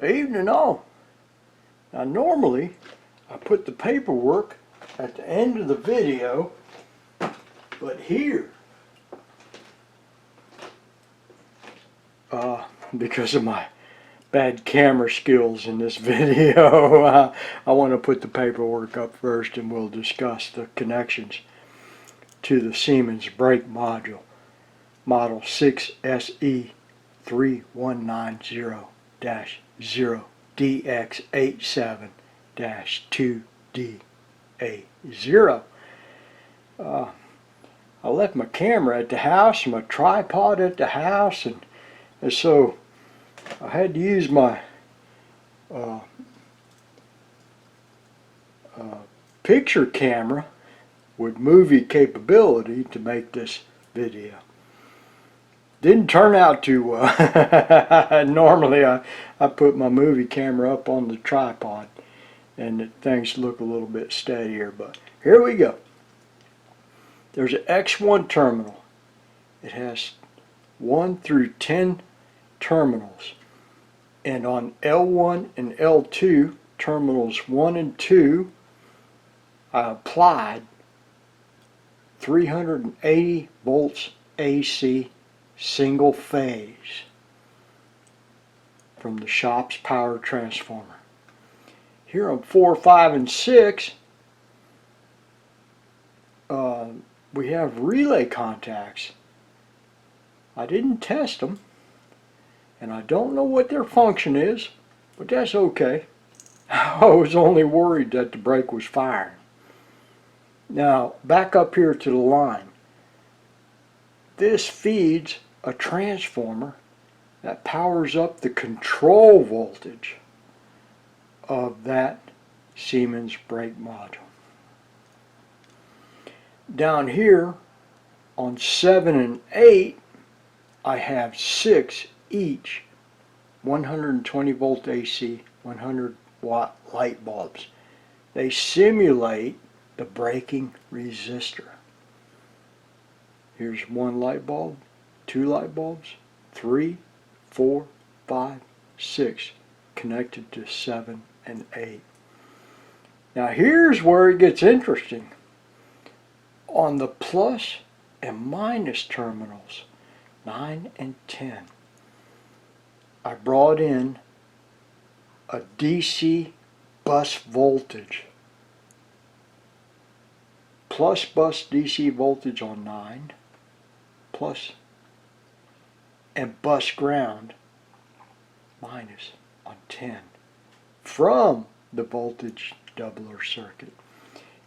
Evening all. Now normally I put the paperwork at the end of the video, but here, because of my bad camera skills in this video, I want to put the paperwork up first and we'll discuss the connections to the Siemens Brake Module, model 6SE3190 0DX87 2DA0. I left my camera at the house and my tripod at the house, and so I had to use my picture camera with movie capability to make this video. Didn't turn out too well. Normally I put my movie camera up on the tripod and things look a little bit steadier, but here we go. There's an X1 terminal. It has 1 through 10 terminals, and on L1 and L2 terminals 1 and 2 I applied 380 volts AC single phase from the shop's power transformer. Here on 4, 5, and 6 we have relay contacts. I didn't test them and I don't know what their function is, but that's okay. I was only worried that the brake was firing. Now back up here to the line. This feeds a transformer that powers up the control voltage of that Siemens Brake Module. Down here on 7 and 8 I have 6 each 120 volt AC 100 watt light bulbs. They simulate the braking resistor. Here's 1 light bulb, 2 light bulbs, 3, 4, 5, 6 connected to 7 and 8. Now here's where it gets interesting. On the plus and minus terminals 9 and 10, I brought in a DC bus voltage. Plus bus DC voltage on 9, plus, and bus ground minus on 10 from the voltage doubler circuit.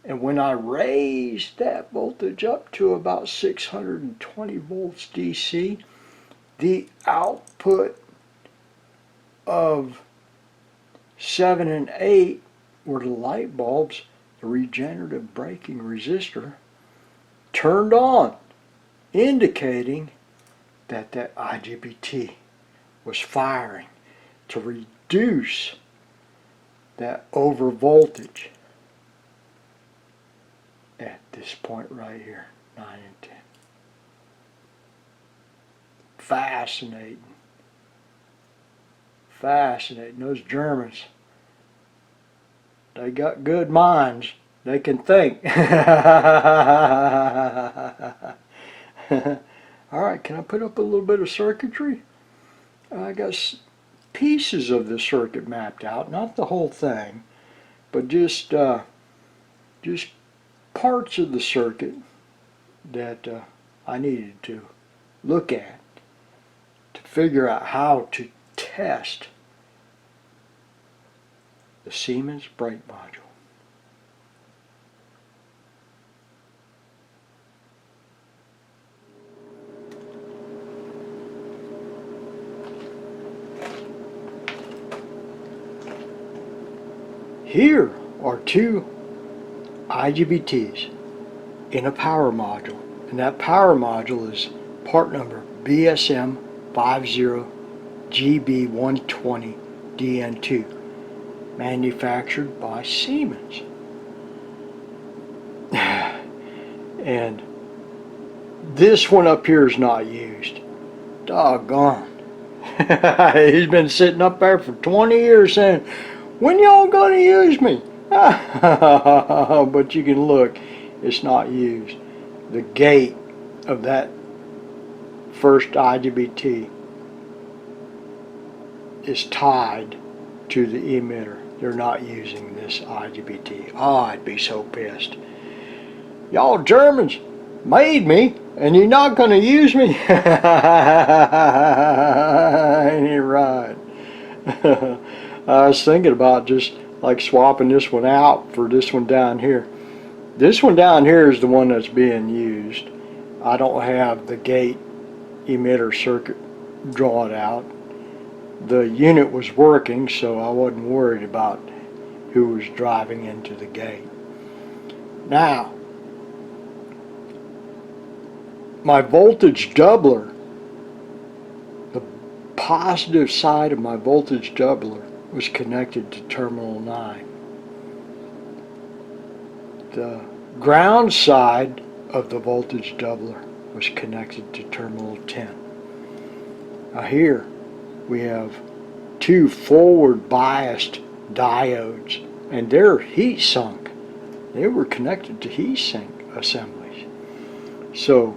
And when I raised that voltage up to about 620 volts DC, the output of 7 and 8 were the light bulbs, the regenerative braking resistor, turned on, indicating that that IGBT was firing to reduce that over voltage at this point right here, 9 and 10. Fascinating. Fascinating. Those Germans, they got good minds. They can think. Alright, can I put up a little bit of circuitry? I got pieces of the circuit mapped out, not the whole thing, but just parts of the circuit that I needed to look at to figure out how to test the Siemens Brake Module. Here are 2 IGBTs in a power module, and that power module is part number BSM50GB120DN2, manufactured by Siemens. And this one up here is not used. Doggone. He's been sitting up there for 20 years saying, when y'all gonna use me? But you can look, it's not used. The gate of that first IGBT is tied to the emitter. They're not using this IGBT. Oh, I'd be so pissed. Y'all Germans made me, and you're not going to use me? Ain't it right? I was thinking about just like swapping this one out for this one down here. This one down here is the one that's being used. I don't have the gate emitter circuit drawn out. The unit was working, so I wasn't worried about who was driving into the gate. Now, my voltage doubler, the positive side of my voltage doubler was connected to terminal 9. The ground side of the voltage doubler was connected to terminal 10. Now here we have two forward biased diodes, and they're heat sunk. They were connected to heat sink assemblies. So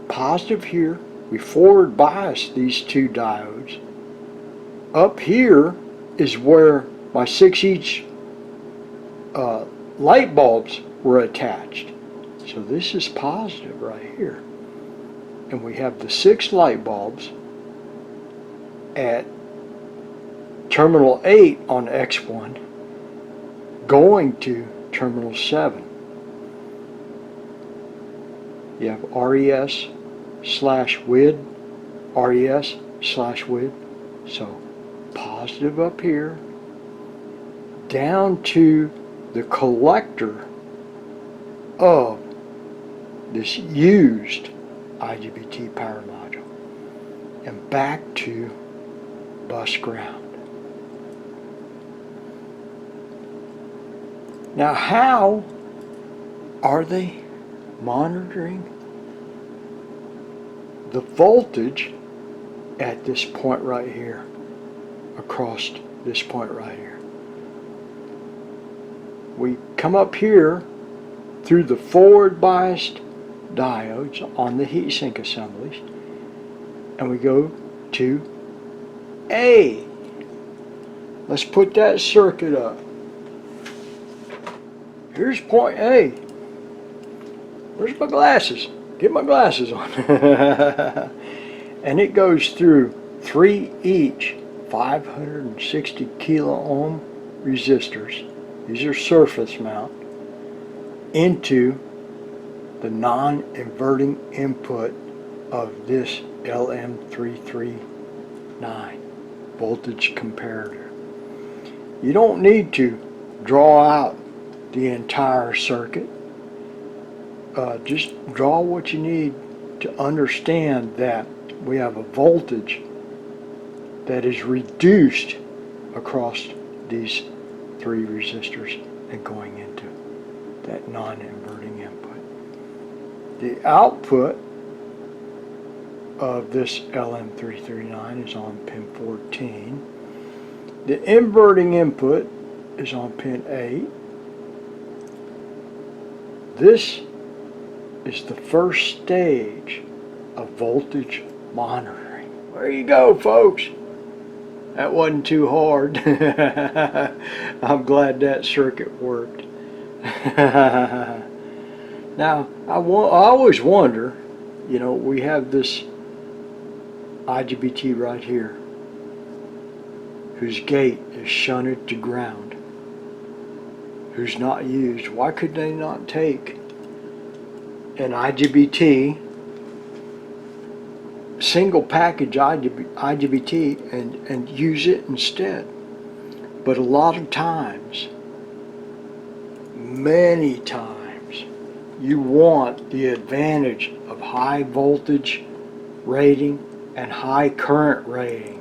positive here, we forward bias these two diodes. Up here is where my 6-inch light bulbs were attached. So this is positive right here. And we have the 6 light bulbs at terminal 8 on X1 going to terminal 7. You have RES/WID, RES/WID. So positive up here down to the collector of this used IGBT power module and back to bus ground. Now, how are they monitoring the voltage at this point right here, across this point right here? We come up here through the forward biased diodes on the heatsink assemblies, and we go to A. Let's put that circuit up. Here's point A. Where's my glasses? Get my glasses on. And it goes through 3 each 560 kilo ohm resistors. These are surface mount into the non-inverting input of this LM339 voltage comparator. You don't need to draw out the entire circuit. Just draw what you need to understand that we have a voltage that is reduced across these 3 resistors and going into that non-inverting input. The output of this LM339 is on pin 14. The inverting input is on pin 8. This is the first stage of voltage monitoring. There you go, folks. That wasn't too hard. I'm glad that circuit worked. Now, I always wonder, you know, we have this IGBT right here, whose gate is shunted to ground, who's not used. Why could they not take an IGBT, single package IGBT, and use it instead? But a lot of times, many times, you want the advantage of high voltage rating and high current rating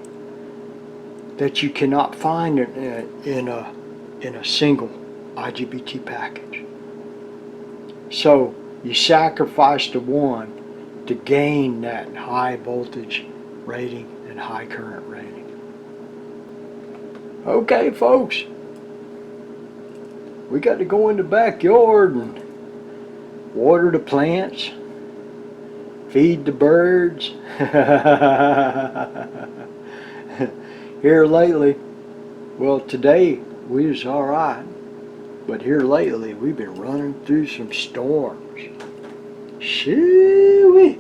that you cannot find in a single IGBT package. So you sacrifice the one to gain that high voltage rating and high current rating. Okay, folks, we got to go in the backyard and water the plants, feed the birds. Here lately, well, today we was all right, but here lately we've been running through some storms. Shoo-wee.